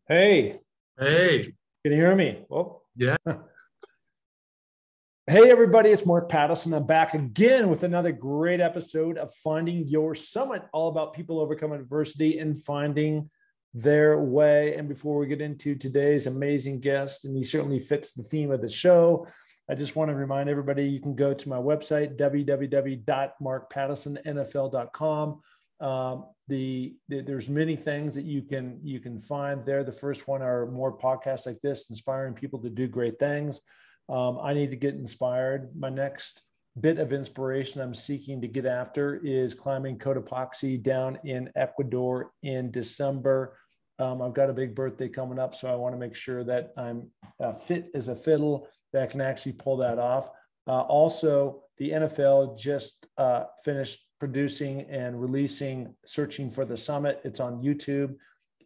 Hey, Hey, can you hear me? Oh. yeah, Hey, everybody, it's Mark Pattison. I'm back again with another great episode of Finding Your Summit, all about people overcoming adversity and finding their way. And before we get into today's amazing guest, and he certainly fits the theme of the show, I just want to remind everybody you can go to my website, www.markpattisonnfl.com. There's many things that you can find there. The first one are more podcasts like this, inspiring people to do great things. I need to get inspired. My next bit of inspiration I'm seeking to get after is climbing Cotopaxi down in Ecuador in December. I've got a big birthday coming up, so I want to make sure that I'm fit as a fiddle, that I can actually pull that off. Also, the NFL just finished producing and releasing Searching for the Summit. It's on YouTube.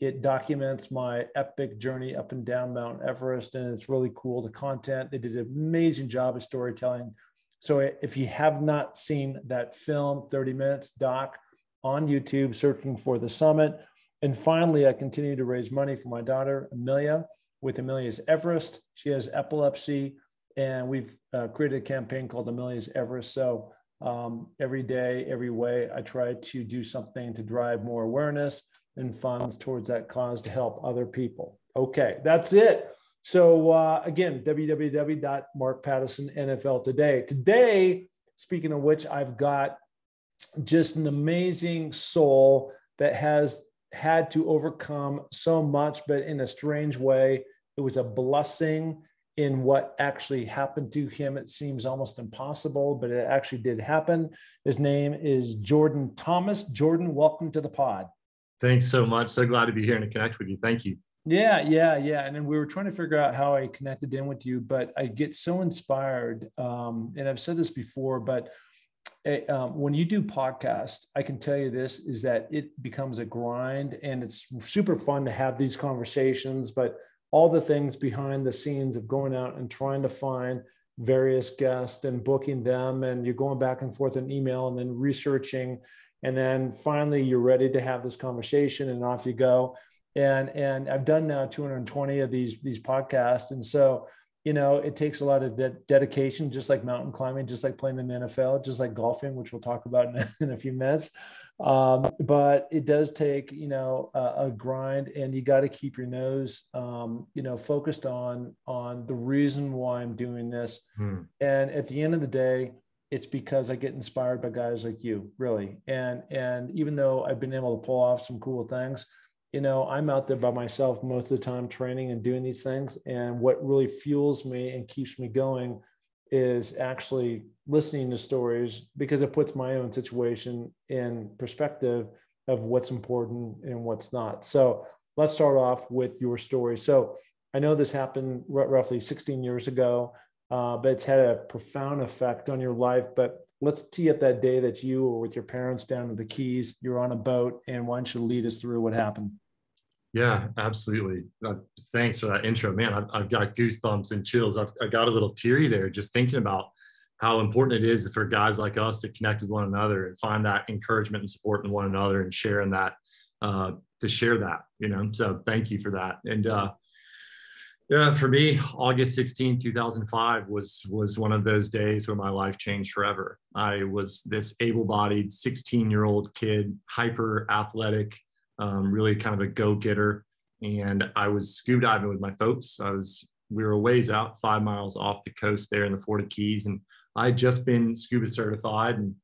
It documents my epic journey up and down Mount Everest, and it's really cool. The content, they did an amazing job of storytelling. So if you have not seen that film, 30 minutes doc on YouTube, Searching for the Summit. And finally, I continue to raise money for my daughter, Amelia, with Amelia's Everest. She has epilepsy, and we've created a campaign called Amelia's Everest. So every day, every way, I try to do something to drive more awareness and funds towards that cause to help other people. Okay, that's it. So again, www.markpattisonnfl today. Today, speaking of which, I've got just an amazing soul that has had to overcome so much, but in a strange way, it was a blessing in what actually happened to him. It seems almost impossible, but it actually did happen. His name is Jordan Thomas. Jordan, welcome to the pod. thanks so much. So glad to be here and to connect with you. Thank you. Yeah. And then we were trying to figure out how I connected in with you, but I get so inspired. And I've said this before, but when you do podcasts, I can tell you this is that it becomes a grind, and it's super fun to have these conversations, but all the things behind the scenes of going out and trying to find various guests and booking them, and you're going back and forth in email and then researching, and then finally you're ready to have this conversation and off you go. And I've done now 220 of these podcasts. And so, it takes a lot of dedication, just like mountain climbing, just like playing in the NFL, just like golfing, which we'll talk about in a few minutes. But it does take, a grind, and you got to keep your nose, focused on the reason why I'm doing this. And at the end of the day, it's because I get inspired by guys like you, really. And even though I've been able to pull off some cool things, I'm out there by myself most of the time training and doing these things. And what really fuels me and keeps me going is actually listening to stories, because it puts my own situation in perspective of what's important and what's not. So let's start off with your story. So I know this happened roughly 16 years ago, but it's had a profound effect on your life. But let's tee up that day that you were with your parents down to the Keys. You're on a boat, and why don't you lead us through what happened? Yeah, absolutely. Thanks for that intro, man. I've got goosebumps and chills. I got a little teary there just thinking about how important it is for guys like us to connect with one another and find that encouragement and support in one another and sharing that, to share that, So thank you for that. And yeah, for me, August 16, 2005 was one of those days where my life changed forever. I was this able-bodied 16-year-old kid, hyper athletic, really kind of a go-getter. And I was scuba diving with my folks. We were a ways out, 5 miles off the coast there in the Florida Keys. And I had just been scuba certified, and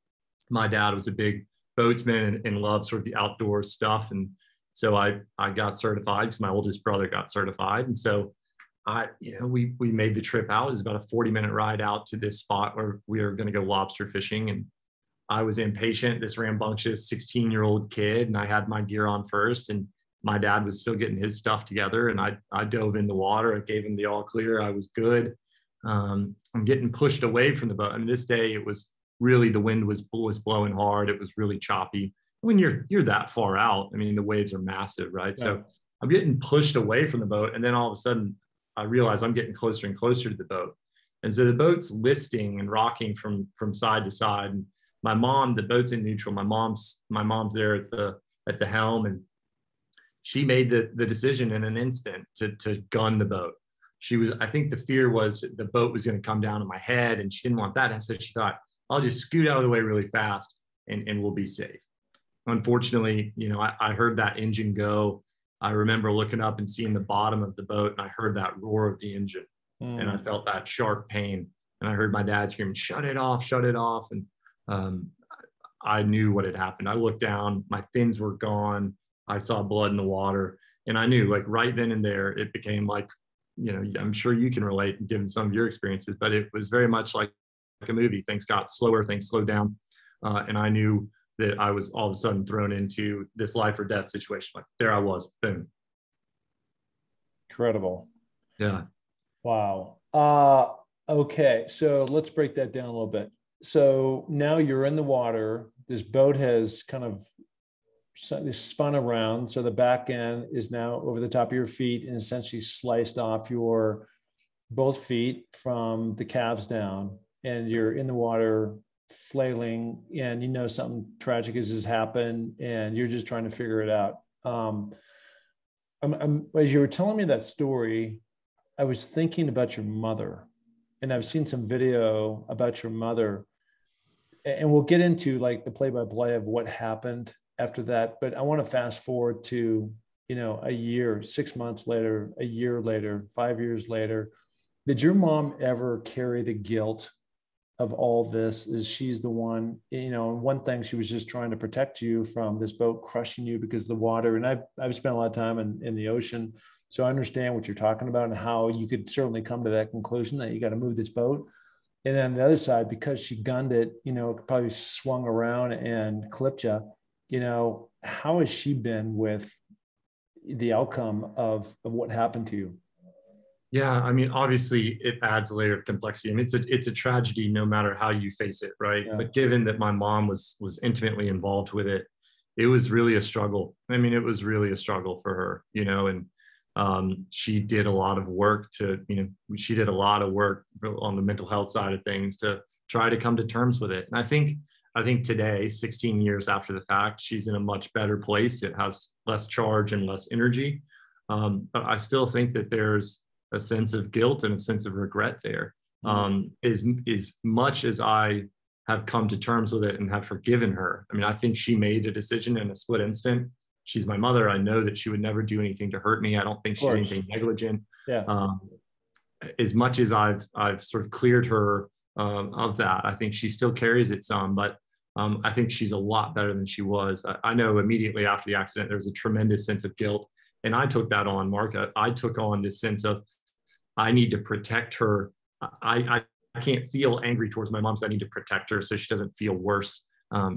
my dad was a big boatsman and loved sort of the outdoor stuff. And so I got certified because my oldest brother got certified. And so we made the trip out. It was about a 40-minute ride out to this spot where we were going to go lobster fishing. And I was impatient, this rambunctious 16-year-old kid, and I had my gear on first, and my dad was still getting his stuff together. And I dove in the water. I gave him the all clear. I was good. I'm getting pushed away from the boat. I mean, this day it was really, the wind was blowing hard. It was really choppy. When you're that far out, I mean, the waves are massive, right? Yeah. So I'm getting pushed away from the boat, and then all of a sudden I realize I'm getting closer and closer to the boat. And so the boat's listing and rocking from side to side. And my mom, the boat's in neutral. My mom's there at the helm, and she made the decision in an instant to gun the boat. I think the fear was the boat was going to come down on my head, and she didn't want that. And so she thought, I'll just scoot out of the way really fast and we'll be safe. Unfortunately, I heard that engine go. I remember looking up and seeing the bottom of the boat, and I heard that roar of the engine, and I felt that sharp pain. And I heard my dad screaming, shut it off, shut it off. And I knew what had happened. I looked down, my fins were gone. I saw blood in the water, and I knew, like, right then and there, it became like, I'm sure you can relate given some of your experiences, but it was very much like a movie. Things got slower, things slowed down. And I knew that I was all of a sudden thrown into this life or death situation. Like, there I was, boom. Incredible. Yeah. Wow. Okay. So let's break that down a little bit. So now you're in the water. This boat has kind of spun around. So the back end is now over the top of your feet and essentially sliced off your both feet from the calves down. And you're in the water flailing, and something tragic has happened, and you're just trying to figure it out. As you were telling me that story, I was thinking about your mother, and I've seen some video about your mother, and we'll get into like the play-by-play of what happened after that. But I want to fast forward to, a year, 6 months later, a year later, 5 years later. Did your mom ever carry the guilt of all this? Is she's the one, one thing, she was just trying to protect you from this boat crushing you because of the water. And I've spent a lot of time in the ocean. So I understand what you're talking about and how you could certainly come to that conclusion that you got to move this boat. And then the other side, because she gunned it, it probably swung around and clipped you. How has she been with the outcome of what happened to you? Yeah, I mean, obviously it adds a layer of complexity. I mean, it's a tragedy no matter how you face it, right? Yeah. But given that my mom was intimately involved with it, it was really a struggle. I mean, it was really a struggle for her, and she did a lot of work she did a lot of work on the mental health side of things to try to come to terms with it. And I think today, 16 years after the fact, she's in a much better place. It has less charge and less energy. But I still think that there's a sense of guilt and a sense of regret there. As much as I have come to terms with it and have forgiven her. I mean, I think she made a decision in a split instant. She's my mother. I know that she would never do anything to hurt me. I don't think she did anything negligent. Yeah. As much as I've sort of cleared her of that, I think she still carries it some, but I think she's a lot better than she was. I know immediately after the accident, there was a tremendous sense of guilt. And I took that on, Mark. I took on this sense of, I need to protect her. I can't feel angry towards my mom, so I need to protect her so she doesn't feel worse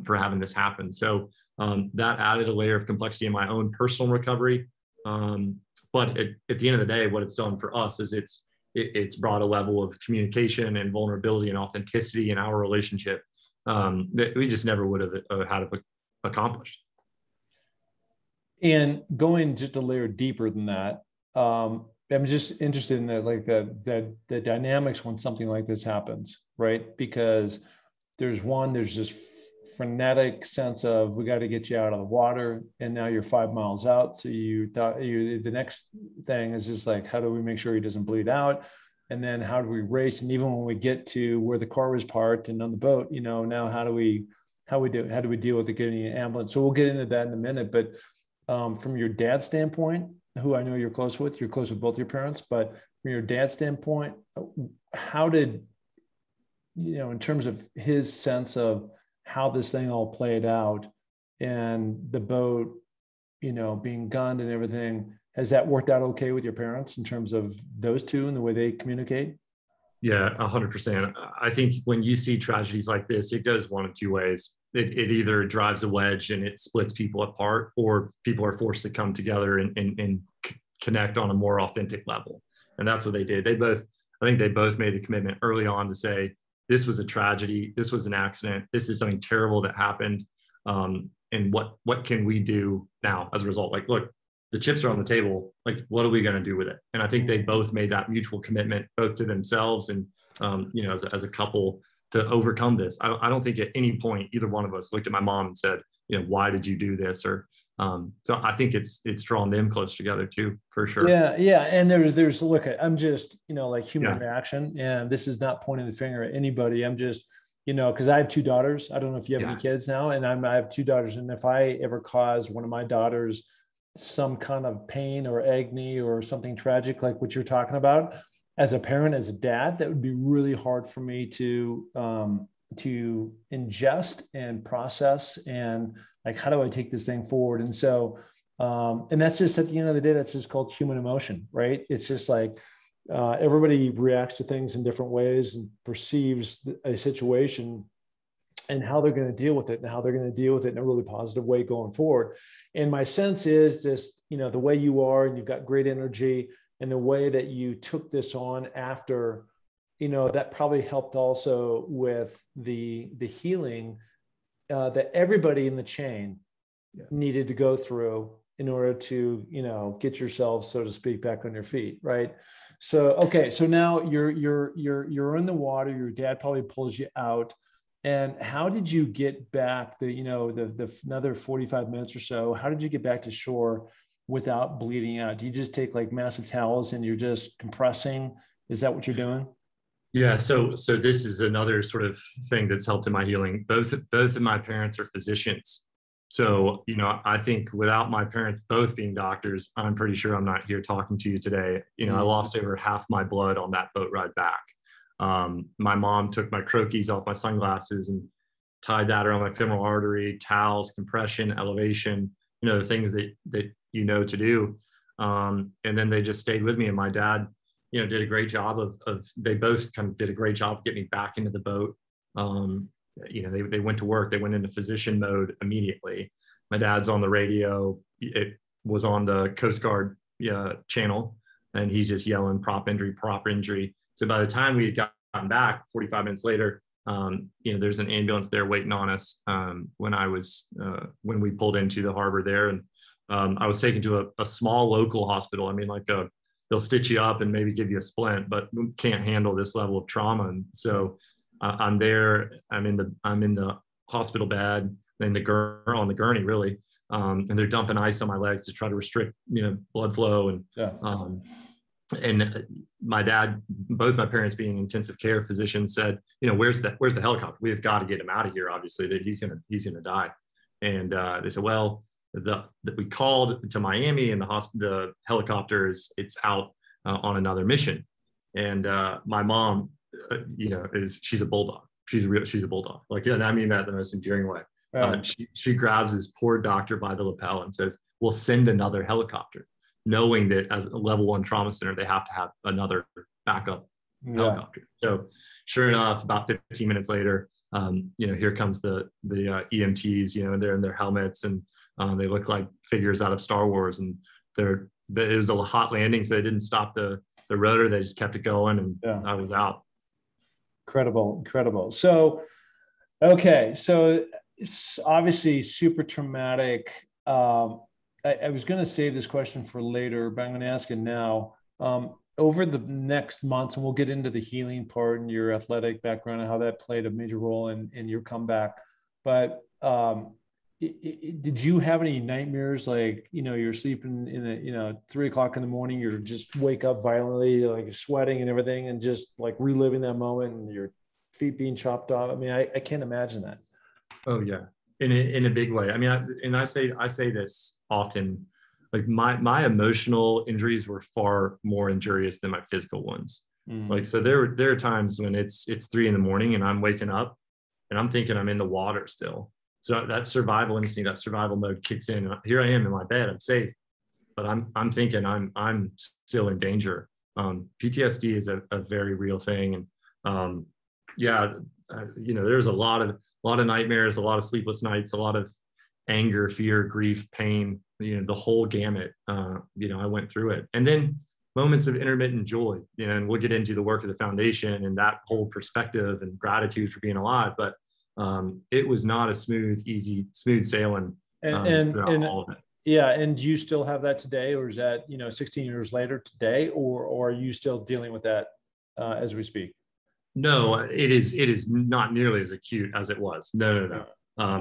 for having this happen. So that added a layer of complexity in my own personal recovery. But at the end of the day, what it's done for us is it's brought a level of communication and vulnerability and authenticity in our relationship that we just never would have had accomplished. And going just a layer deeper than that, I'm just interested in the dynamics when something like this happens, right? Because there's this frenetic sense of, we got to get you out of the water, and now you're 5 miles out. So the next thing is just like, how do we make sure he doesn't bleed out? And then how do we race? And even when we get to where the car was parked and on the boat, now how do we deal with it, getting an ambulance? So we'll get into that in a minute. But from your dad's standpoint, who I know you're close with both your parents, but from your dad's standpoint, how did, in terms of his sense of how this thing all played out and the boat, being gunned and everything, has that worked out okay with your parents in terms of those two and the way they communicate? Yeah, 100%. I think when you see tragedies like this, it goes one of two ways. It either drives a wedge and it splits people apart, or people are forced to come together and connect on a more authentic level. And that's what they did. I think they both made the commitment early on to say, this was a tragedy, this was an accident, this is something terrible that happened. And what can we do now as a result? Like, look, the chips are on the table. Like, what are we going to do with it? And I think they both made that mutual commitment, both to themselves and, as a couple. to overcome this. I don't think at any point either one of us looked at my mom and said, why did you do this? Or so I think it's drawn them close together too, for sure. Yeah. And there's look, I'm just, like human reaction, and this is not pointing the finger at anybody. I'm just, because I have two daughters. I don't know if you have any kids now, and I have two daughters. And if I ever cause one of my daughters some kind of pain or agony or something tragic, like what you're talking about, as a parent, as a dad, that would be really hard for me to ingest and process, and like, how do I take this thing forward? And so, and that's just, at the end of the day, that's just called human emotion, right? It's just like, everybody reacts to things in different ways and perceives a situation and how they're going to deal with it, and how they're going to deal with it in a really positive way going forward. And my sense is just, the way you are, and you've got great energy, and the way that you took this on after, that probably helped also with the healing that everybody in the chain needed to go through in order to, get yourself, so to speak, back on your feet. Right. So, okay. So now you're in the water, your dad probably pulls you out. And how did you get back the another 45 minutes or so? How did you get back to shore without bleeding out? Do you just take like massive towels and you're just compressing? Is that what you're doing? Yeah. So this is another sort of thing that's helped in my healing. Both of my parents are physicians. So, I think without my parents both being doctors, I'm pretty sure I'm not here talking to you today. I lost over half my blood on that boat ride back. My mom took my croquis off my sunglasses and tied that around my femoral artery, towels, compression, elevation, the things that to do. And then they just stayed with me. And my dad, did a great job they both kind of did a great job of getting me back into the boat. They went to work, they went into physician mode immediately. My dad's on the radio. It was on the Coast Guard channel, and he's just yelling prop injury. So by the time we had gotten back 45 minutes later, there's an ambulance there waiting on us when we pulled into the harbor there. And I was taken to a small local hospital. I mean, they'll stitch you up and maybe give you a splint, but can't handle this level of trauma. And so I'm there. I'm in the hospital bed, on the gurney, really, and they're dumping ice on my legs to try to restrict, blood flow. And my dad, both my parents being intensive care physicians, said, where's the helicopter? We have got to get him out of here. Obviously, that he's gonna die. And they said, well, that we called to Miami, and the helicopter it's out on another mission. And my mom, she's a bulldog. She's a bulldog. And I mean that in the most endearing way. She grabs this poor doctor by the lapel and says, we'll send another helicopter, knowing that as a level 1 trauma center, they have to have another backup helicopter. So sure enough, about 15 minutes later, here comes the EMTs, and they're in their helmets, and they look like figures out of Star Wars. And it was a hot landing, so they didn't stop the rotor. They just kept it going, and I was out. Incredible. So, okay. So it's obviously super traumatic. I was going to save this question for later, but I'm going to ask it now. Over the next months, and we'll get into the healing part and your athletic background and how that played a major role in your comeback. But did you have any nightmares? Like, you're sleeping in the 3 o'clock in the morning, you're just wake up violently, like sweating and everything, and just like reliving that moment, and your feet being chopped off. I mean, I can't imagine that. Oh yeah. In a big way. I mean, I say this often, like my emotional injuries were far more injurious than my physical ones. So there are times when it's 3 a.m. and I'm waking up and I'm thinking I'm in the water still. So that survival instinct, that survival mode kicks in. And here I am in my bed, I'm safe, but I'm thinking I'm still in danger. PTSD is a very real thing. And there's a lot of nightmares, a lot of sleepless nights, a lot of anger, fear, grief, pain, the whole gamut. I went through it. And then moments of intermittent joy, and we'll get into the work of the foundation and that whole perspective and gratitude for being alive. But it was not a smooth sailing throughout all of it. Yeah. And do you still have that today, or is that, 16 years later today, or are you still dealing with that as we speak? No, it is not nearly as acute as it was. No.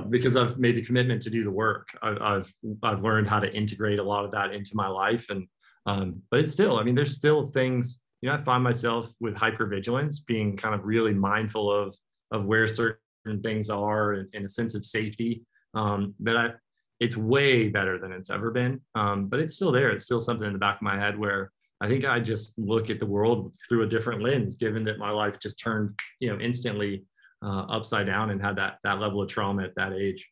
Because I've made the commitment to do the work. I've learned how to integrate a lot of that into my life, and but it's still, I mean, there's still things. You know, I find myself with hypervigilance, being kind of really mindful of where certain things are, and a sense of safety. It's way better than it's ever been. But it's still there. It's still something in the back of my head where I think I just look at the world through a different lens, given that my life just turned, instantly upside down and had that level of trauma at that age.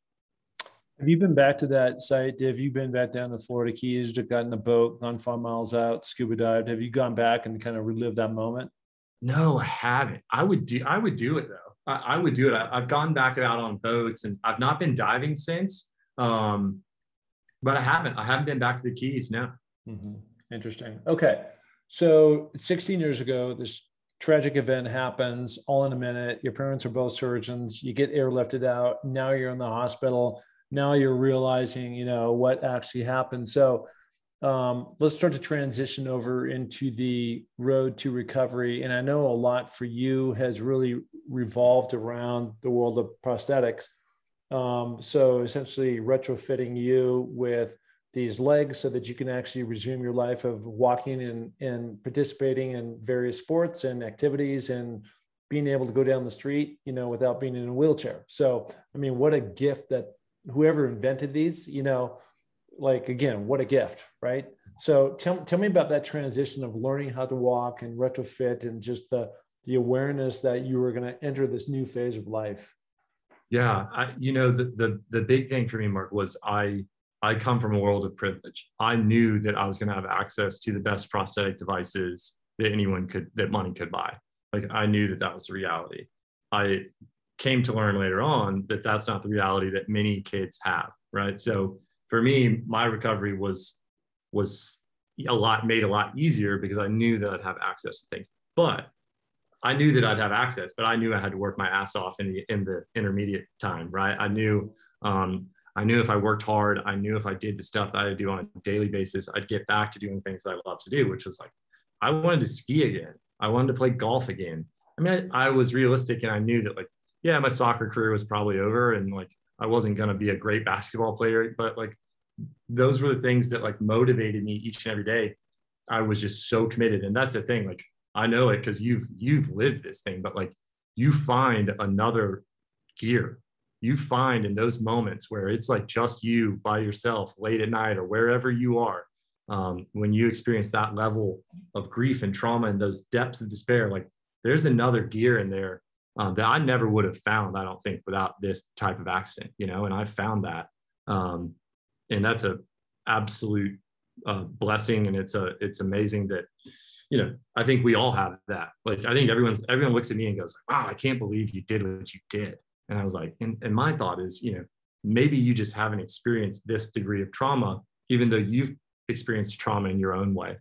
Have you been back to that site? Have you been back down the Florida Keys, gotten the boat, gone 5 miles out, scuba dived? Have you gone back and kind of relived that moment? No, I haven't. I would do it though. I would do it. I've gone back out on boats, and I've not been diving since. But I haven't been back to the Keys. No. Mm-hmm. Interesting. Okay. So 16 years ago, this tragic event happens all in a minute. Your parents are both surgeons. You get airlifted out. Now you're in the hospital. Now you're realizing, what actually happened. So let's start to transition over into the road to recovery. And I know a lot for you has really revolved around the world of prosthetics. So essentially retrofitting you with these legs so that you can actually resume your life of walking and participating in various sports and activities and being able to go down the street, without being in a wheelchair. So, I mean, what a gift that whoever invented these, again, what a gift, right? So tell me about that transition of learning how to walk and retrofit, and just the awareness that you were going to enter this new phase of life. Yeah, the big thing for me, Mark, was I come from a world of privilege. I knew that I was going to have access to the best prosthetic devices that money could buy. Like, I knew that was the reality. I came to learn later on that that's not the reality that many kids have, right? So for me, my recovery was made a lot easier because I knew that I'd have access to things. But I knew that I'd have access, but I knew I had to work my ass off in the intermediate time, right? I knew if I worked hard, I knew if I did the stuff that I do on a daily basis, I'd get back to doing things that I love to do, which was like, I wanted to ski again. I wanted to play golf again. I mean, I was realistic, and I knew that, like, yeah, my soccer career was probably over, and like, I wasn't going to be a great basketball player, but like, those were the things that like motivated me each and every day. I was just so committed. And that's the thing. Like, I know it because you've lived this thing, but like, you find another gear. You find in those moments where it's like just you by yourself late at night or wherever you are, when you experience that level of grief and trauma and those depths of despair, like, there's another gear in there that I never would have found, I don't think, without this type of accident, and I found that. And that's a absolute blessing. And it's amazing that, I think we all have that. Like, I think everyone looks at me and goes, wow, I can't believe you did what you did. And I was like, and my thought is, maybe you just haven't experienced this degree of trauma, even though you've experienced trauma in your own way.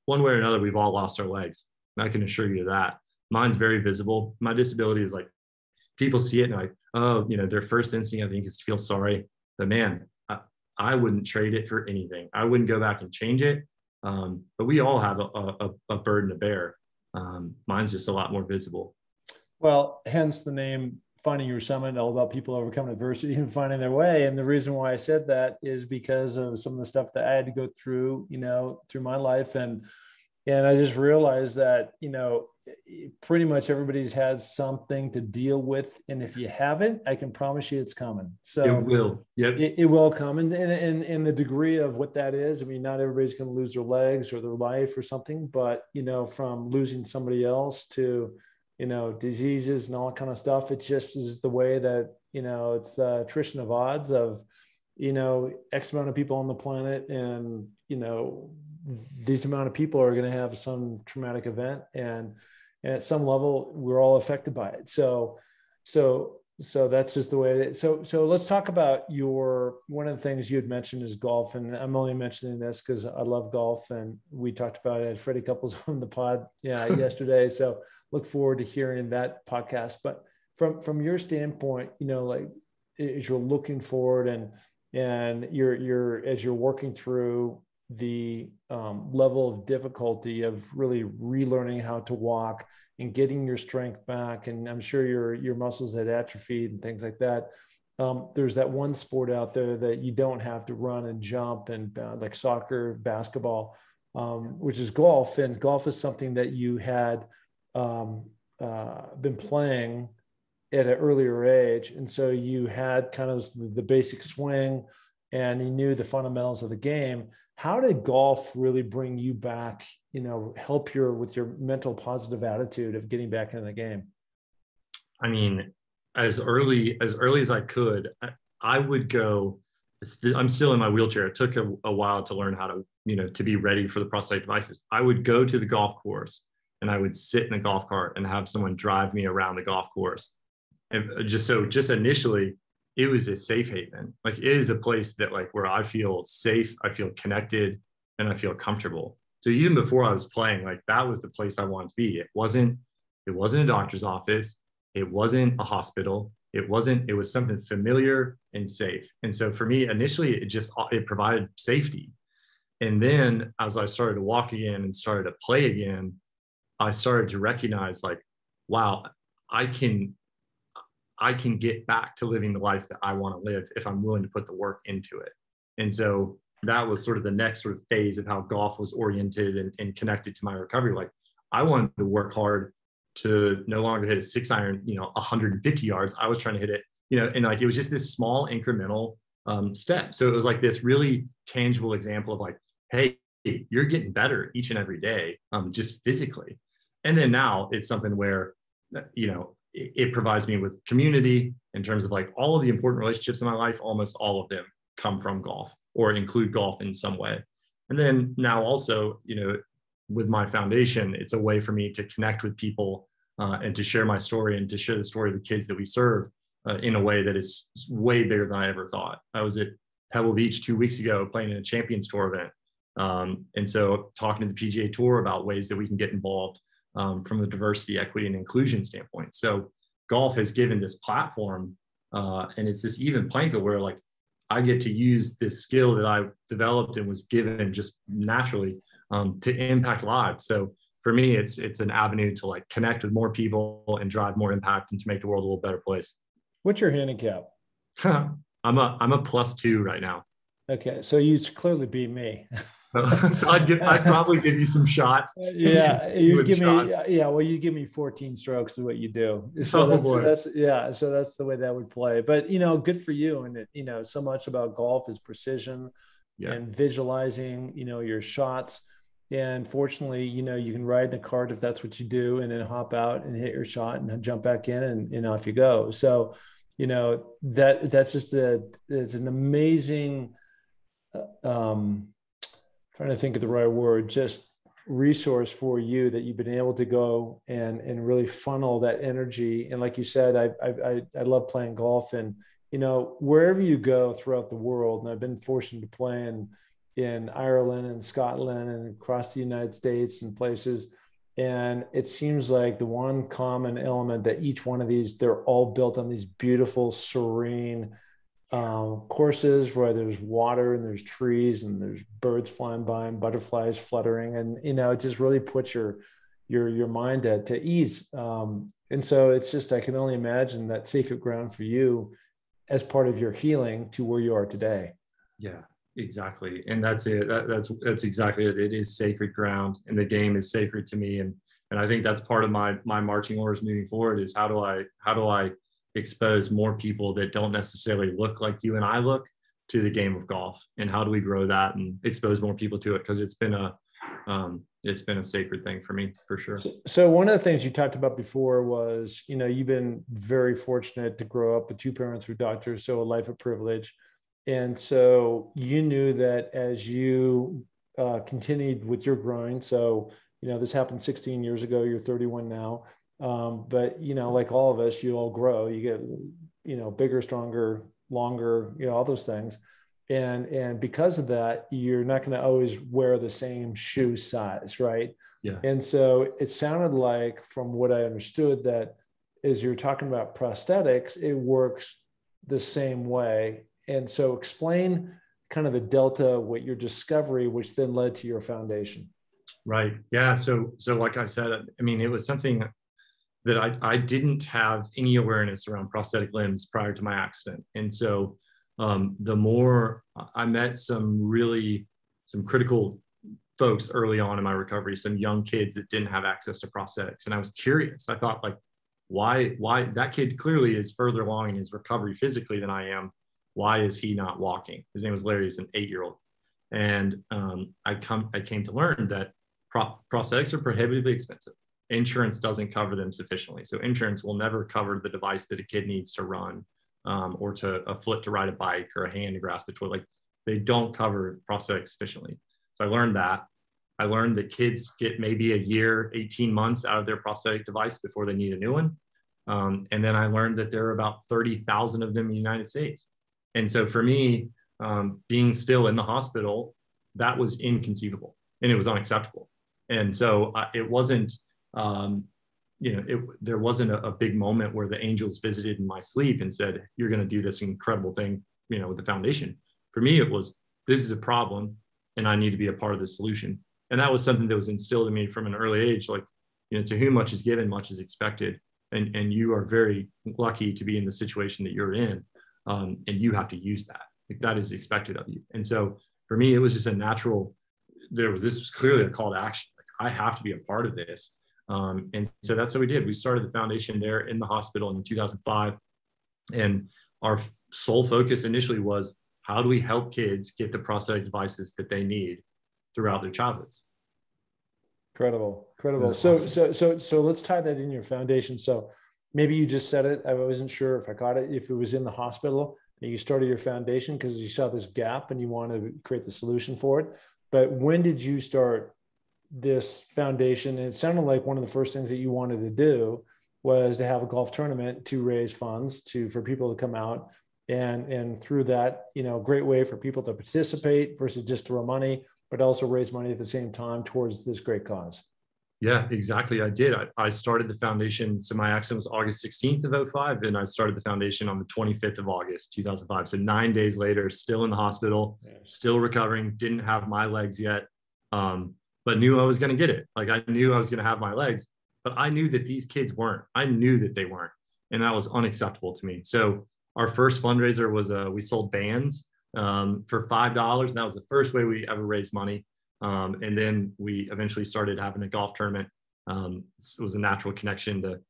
One way or another, we've all lost our legs. And I can assure you that. Mine's very visible. My disability is like, people see it and like, oh, their first instinct, I think, is to feel sorry. But man, I wouldn't trade it for anything. I wouldn't go back and change it. But we all have a burden to bear. Mine's just a lot more visible. Well, hence the name Finding Your Summit, all about people overcoming adversity and finding their way. And the reason why I said that is because of some of the stuff that I had to go through, through my life. And I just realized that, pretty much everybody's had something to deal with. And if you haven't, I can promise you it's coming. So it will. Yep. It will come. And the degree of what that is, I mean, not everybody's going to lose their legs or their life or something, but, from losing somebody else to, diseases and all that kind of stuff. It just is the way that, it's the attrition of odds of, X amount of people on the planet, and, these amount of people are going to have some traumatic event, and at some level we're all affected by it. So that's just the way it is. So let's talk about one of the things you had mentioned is golf. And I'm only mentioning this because I love golf, and we talked about it at Freddie Couples on the pod yesterday. So look forward to hearing that podcast. But from your standpoint, like, as you're looking forward and you're as you're working through level of difficulty of really relearning how to walk and getting your strength back. And I'm sure your muscles had atrophied and things like that. There's that one sport out there that you don't have to run and jump and like soccer, basketball, which is golf. And golf is something that you had been playing at an earlier age. And so you had kind of the basic swing and you knew the fundamentals of the game. How did golf really bring you back, help with your mental positive attitude of getting back into the game? I mean, as early as I could, I would go. I'm still in my wheelchair. It took a while to learn how to, to be ready for the prosthetic devices. I would go to the golf course and I would sit in a golf cart and have someone drive me around the golf course. And just initially, it was a safe haven. Like, it is a place that where I feel safe, I feel connected, and I feel comfortable. So even before I was playing, that was the place I wanted to be. It wasn't a doctor's office. It wasn't a hospital. It was something familiar and safe. And so for me, initially, it provided safety. And then as I started to walk again and started to play again, I started to recognize wow, I can get back to living the life that I want to live if I'm willing to put the work into it. And so that was sort of the next sort of phase of how golf was oriented and connected to my recovery. I wanted to work hard to no longer hit a 6-iron, 150 yards. I was trying to hit it, and it was just this small incremental step. So it was this really tangible example of hey, you're getting better each and every day, just physically. And then now it's something where, it provides me with community in terms of all of the important relationships in my life. Almost all of them come from golf or include golf in some way. And then now also, with my foundation, it's a way for me to connect with people and to share my story and to share the story of the kids that we serve in a way that is way bigger than I ever thought. I was at Pebble Beach 2 weeks ago playing in a Champions Tour event. And so talking to the PGA Tour about ways that we can get involved from the diversity, equity, and inclusion standpoint. So golf has given this platform and it's this even playing field where I get to use this skill that I developed and was given just naturally to impact lives. So for me, it's an avenue to connect with more people and drive more impact and to make the world a little better place. What's your handicap? I'm a +2 right now. Okay, so you clearly beat me. So I'd probably give you some shots. Yeah, you give me. Yeah, well, you give me 14 strokes is what you do. So so that's the way that would play. But good for you. And so much about golf is precision and visualizing. Your shots. And fortunately, you can ride in a cart if that's what you do, and then hop out and hit your shot and jump back in, and off you go. So, that's just it's an amazing. Trying to think of the right word, just resource for you that you've been able to go and really funnel that energy. And like you said, I love playing golf, and wherever you go throughout the world, and I've been fortunate to play in Ireland and Scotland and across the United States and places. And it seems like the one common element that each one of these, they're all built on these beautiful, serene courses where there's water and there's trees and there's birds flying by and butterflies fluttering, and it just really puts your mind at ease. And so it's just, I can only imagine that sacred ground for you as part of your healing to where you are today. Yeah, exactly. And that's it. That's exactly it. It is sacred ground, and the game is sacred to me. And I think that's part of my marching orders moving forward is how do I expose more people that don't necessarily look like you and I look to the game of golf, and how do we grow that and expose more people to it? Because it's been a sacred thing for me, for sure. So one of the things you talked about before was, you've been very fortunate to grow up with 2 parents who are doctors, so a life of privilege. And so you knew that as you continued with your growing, so, this happened 16 years ago, you're 31 now. But, like all of us, you all grow, you get, bigger, stronger, longer, all those things. And because of that, you're not going to always wear the same shoe size. Right. Yeah. And so it sounded like, from what I understood, that as you're talking about prosthetics, it works the same way. And so explain kind of the delta with your discovery, which then led to your foundation? Right. Yeah. So like I said, I mean, it was something that I didn't have any awareness around prosthetic limbs prior to my accident. And so the more I met some critical folks early on in my recovery, some young kids that didn't have access to prosthetics. And I was curious. I thought, like, why that kid clearly is further along in his recovery physically than I am. Why is he not walking? His name was Larry. He's an 8-year-old. And I came to learn that prosthetics are prohibitively expensive. Insurance doesn't cover them sufficiently. So insurance will never cover the device that a kid needs to run, or a foot to ride a bike, or a hand to grasp a toy. Like, they don't cover prosthetics sufficiently. So I learned that. I learned that kids get maybe a year, 18 months out of their prosthetic device before they need a new one. And then I learned that there are about 30,000 of them in the United States. And so for me, being still in the hospital, that was inconceivable and it was unacceptable. And so it wasn't, there wasn't a big moment where the angels visited in my sleep and said, you're going to do this incredible thing, with the foundation. For me, it was, this is a problem and I need to be a part of the solution. And that was something that was instilled in me from an early age, like, to whom much is given, much is expected. And you are very lucky to be in the situation that you're in. And you have to use that. Like, that is expected of you. And so for me, it was just a natural, this was clearly a call to action. Like, I have to be a part of this. And so that's what we did. We started the foundation there in the hospital in 2005. And our sole focus initially was, how do we help kids get the prosthetic devices that they need throughout their childhoods? Incredible. So let's tie that in your foundation. So maybe you just said it. I wasn't sure if I caught it. If it was in the hospital and you started your foundation because you saw this gap and you wanted to create the solution for it. But when did you start this foundation? And it sounded like one of the first things that you wanted to do was to have a golf tournament to raise funds for people to come out. And through that, great way for people to participate versus just throw money, but also raise money at the same time towards this great cause. Yeah, exactly. I did. I started the foundation. So my accident was August 16th of 2005, and I started the foundation on the 25th of August, 2005. So 9 days later, still in the hospital, still recovering, didn't have my legs yet, but knew I was going to get it. Like, I knew I was going to have my legs, but I knew that these kids weren't. I knew that they weren't. And that was unacceptable to me. So our first fundraiser was we sold bands for $5. And that was the first way we ever raised money. And then we eventually started having a golf tournament. It was a natural connection to,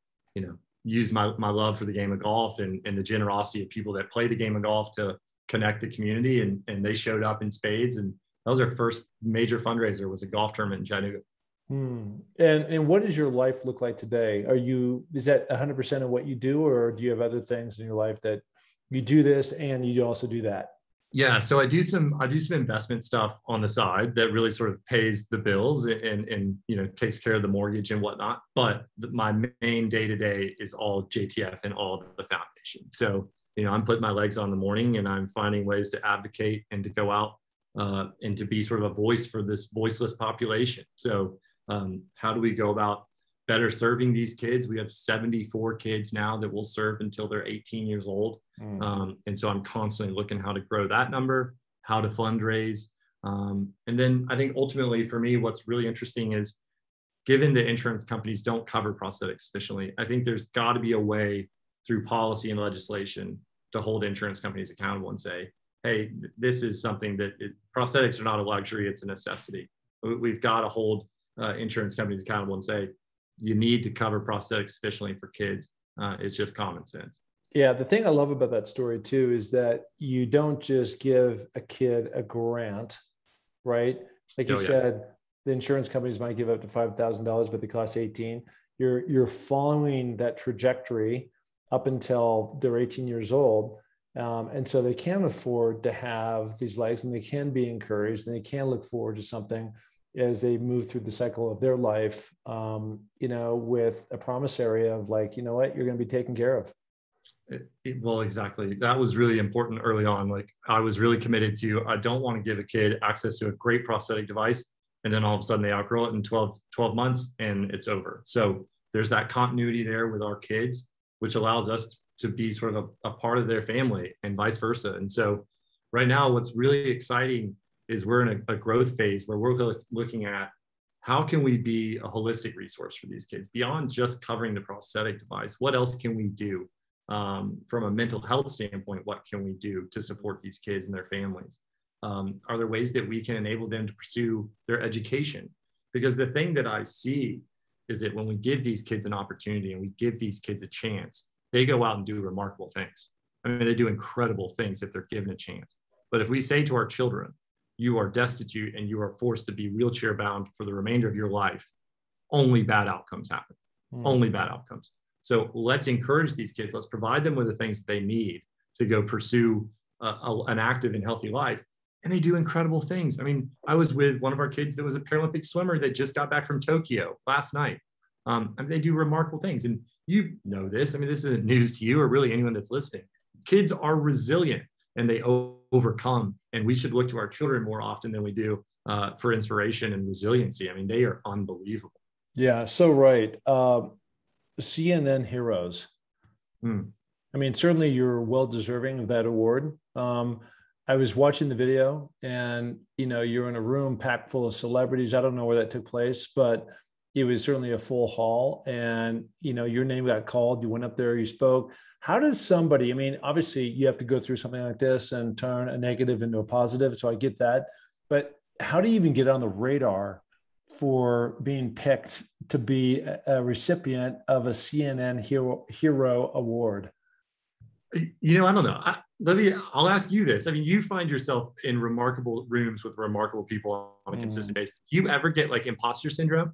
use my love for the game of golf and the generosity of people that play the game of golf to connect the community. And they showed up in spades. And that was our first major fundraiser, was a golf tournament in Chattanooga. And what does your life look like today? Is that 100% of what you do, or do you have other things in your life that you do this and you also do that? Yeah, so I do some investment stuff on the side that really sort of pays the bills and takes care of the mortgage and whatnot. But my main day-to-day is all JTF and all the foundation. So I'm putting my legs on in the morning and I'm finding ways to advocate and to go out and to be sort of a voice for this voiceless population. So how do we go about better serving these kids? We have 74 kids now that will serve until they're 18 years old. And so I'm constantly looking how to grow that number, how to fundraise. And then I think ultimately for me, what's really interesting is, given the insurance companies don't cover prosthetics sufficiently, I think there's got to be a way through policy and legislation to hold insurance companies accountable and say, hey, this is something that prosthetics are not a luxury, it's a necessity. We've got to hold insurance companies accountable and say, you need to cover prosthetics sufficiently for kids. It's just common sense. Yeah. The thing I love about that story too, is that you don't just give a kid a grant, right? Like you said, the insurance companies might give up to $5,000, but they cost 18. You're following that trajectory up until they're 18 years old. And so they can afford to have these legs, and they can be encouraged, and they can look forward to something as they move through the cycle of their life, with a promissory of like, you're going to be taken care of. Well, exactly. That was really important early on. Like, I was really committed to, I don't want to give a kid access to a great prosthetic device, and then all of a sudden they outgrow it in 12 months and it's over. So there's that continuity there with our kids, which allows us to be sort of a part of their family and vice versa. And so right now, what's really exciting is we're in a growth phase where we're looking at how can we be a holistic resource for these kids beyond just covering the prosthetic device? What else can we do from a mental health standpoint? What can we do to support these kids and their families? Are there ways that we can enable them to pursue their education? Because the thing that I see is that when we give these kids an opportunity and we give these kids a chance, they go out and do remarkable things. I mean, they do incredible things if they're given a chance. But if we say to our children, you are destitute and you are forced to be wheelchair bound for the remainder of your life, only bad outcomes happen. Only bad outcomes. So let's encourage these kids. Let's provide them with the things that they need to go pursue an active and healthy life. And they do incredible things. I mean, I was with one of our kids that was a Paralympic swimmer that just got back from Tokyo last night. I mean, they do remarkable things. And you know this. I mean, this isn't news to you or really anyone that's listening. Kids are resilient and they overcome. And we should look to our children more often than we do for inspiration and resiliency. I mean, they are unbelievable. Yeah, so right. CNN heroes. I mean, certainly you're well deserving of that award. I was watching the video and, you know, you're in a room packed full of celebrities. I don't know where that took place, but it was certainly a full hall and, you know, your name got called, you went up there, you spoke. How does somebody, I mean, obviously you have to go through something like this and turn a negative into a positive. So I get that, but how do you even get on the radar for being picked to be a recipient of a CNN Hero Award? You know, I don't know. I'll ask you this. I mean, you find yourself in remarkable rooms with remarkable people on a consistent basis. Do you ever get like imposter syndrome?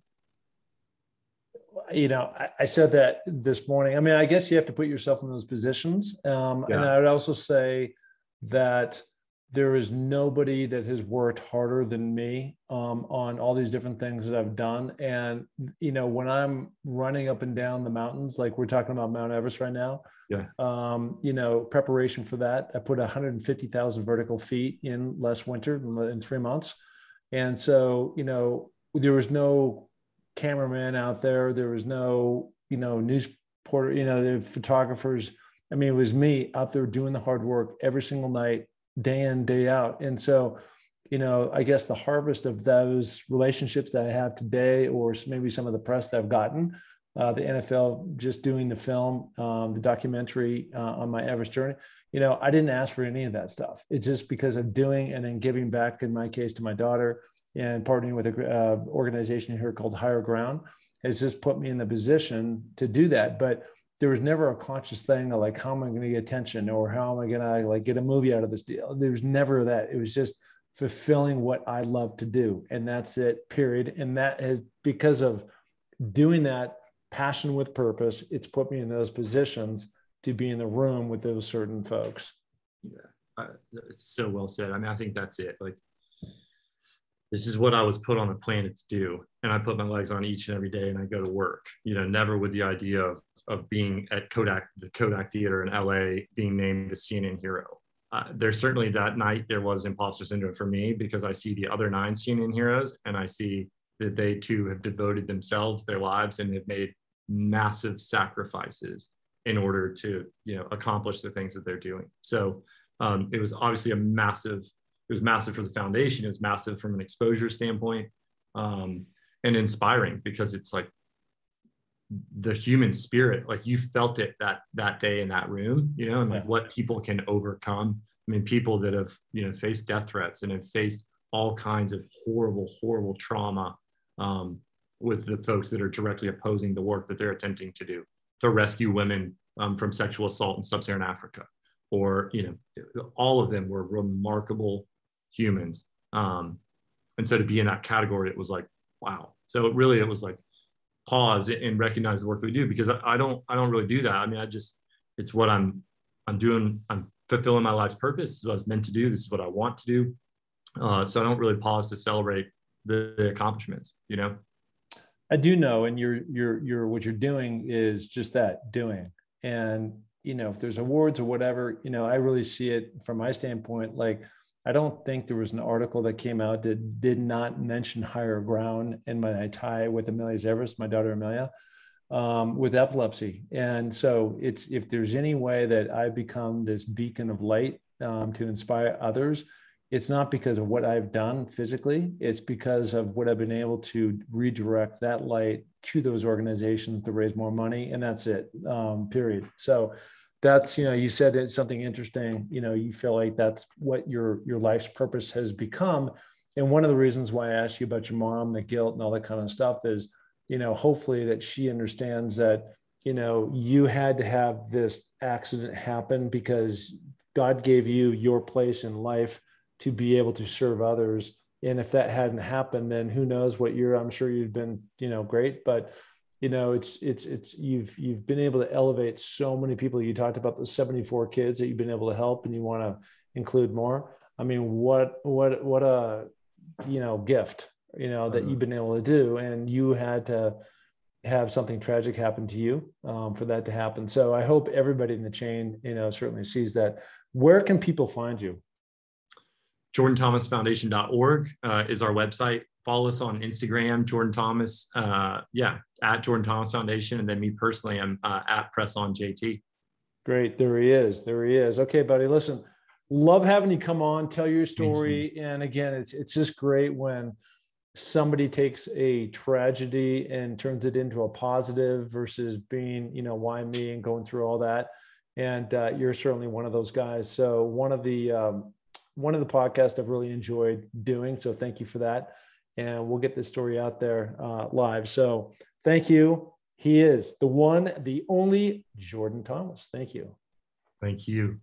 You know, I said that this morning. I mean, I guess you have to put yourself in those positions. And I would also say that there is nobody that has worked harder than me on all these different things that I've done. And, you know, when I'm running up and down the mountains, like we're talking about Mount Everest right now, you know, preparation for that, I put 150,000 vertical feet in last winter in 3 months. And so, you know, there was no cameraman out there. There was no, you know, news reporter, you know, the photographers. I mean, it was me out there doing the hard work every single night, day in, day out. And so, you know, I guess the harvest of those relationships that I have today, or maybe some of the press that I've gotten, the NFL just doing the film, the documentary on my Everest journey, you know, I didn't ask for any of that stuff. It's just because of doing and then giving back, in my case, to my daughter, and partnering with an organization here called Higher Ground has just put me in the position to do that. But there was never a conscious thing of like, how am I going to get attention, or how am I going to like get a movie out of this deal? There was never that. It was just fulfilling what I love to do. And that's it, period. And that is because of doing that, passion with purpose, it's put me in those positions to be in the room with those certain folks. Yeah, it's so well said. I mean, I think that's it. Like, this is what I was put on a planet to do. And I put my legs on each and every day and I go to work, you know, never with the idea of being at the Kodak Theatre in LA, being named a CNN hero. There's certainly that night there was imposter syndrome for me, because I see the other 9 CNN heroes and I see that they too have devoted themselves, their lives, and have made massive sacrifices in order to, you know, accomplish the things that they're doing. So it was obviously it was massive for the foundation. It was massive from an exposure standpoint, and inspiring, because it's like the human spirit, like you felt it that day in that room, you know, and like what people can overcome. I mean, people that have, you know, faced death threats and have faced all kinds of horrible trauma with the folks that are directly opposing the work that they're attempting to do to rescue women from sexual assault in sub-Saharan Africa, or, you know, all of them were remarkable humans. And so to be in that category, it was like, wow. So it was like pause and recognize the work that we do, because I don't really do that. I mean, it's what I'm doing. I'm fulfilling my life's purpose. This is what I was meant to do. This is what I want to do. So I don't really pause to celebrate the accomplishments, you know? I do know. And what you're doing is just that, doing. And, you know, if there's awards or whatever, you know, I really see it from my standpoint. Like, I don't think there was an article that came out that did not mention Higher Ground in my tie with Amelia's Everest, my daughter Amelia, with epilepsy. And so if there's any way that I become this beacon of light to inspire others, it's not because of what I've done physically. It's because of what I've been able to redirect that light to those organizations to raise more money. And that's it, period. So that's, you said it's something interesting, you feel like that's what your life's purpose has become. And one of the reasons why I asked you about your mom, the guilt and all that kind of stuff is, hopefully that she understands that, you had to have this accident happen because God gave you your place in life to be able to serve others. And if that hadn't happened, then who knows what I'm sure you've been, great, but you've been able to elevate so many people. You talked about the 74 kids that you've been able to help, and you want to include more. I mean, what a, gift, that you've been able to do, and you had to have something tragic happen to you for that to happen. So I hope everybody in the chain, certainly sees that. Where can people find you? JordanThomasFoundation.org is our website. Follow us on Instagram, Jordan Thomas, at Jordan Thomas Foundation. And then me personally, I'm at PressOnJT. Great. There he is. Okay, buddy. Listen, love having you come on, tell your story. And again, it's just great when somebody takes a tragedy and turns it into a positive versus being, why me, and going through all that. And you're certainly one of those guys. So one of the podcasts I've really enjoyed doing. So thank you for that. And we'll get this story out there live. So thank you. He is the one, the only Jordan Thomas. Thank you. Thank you.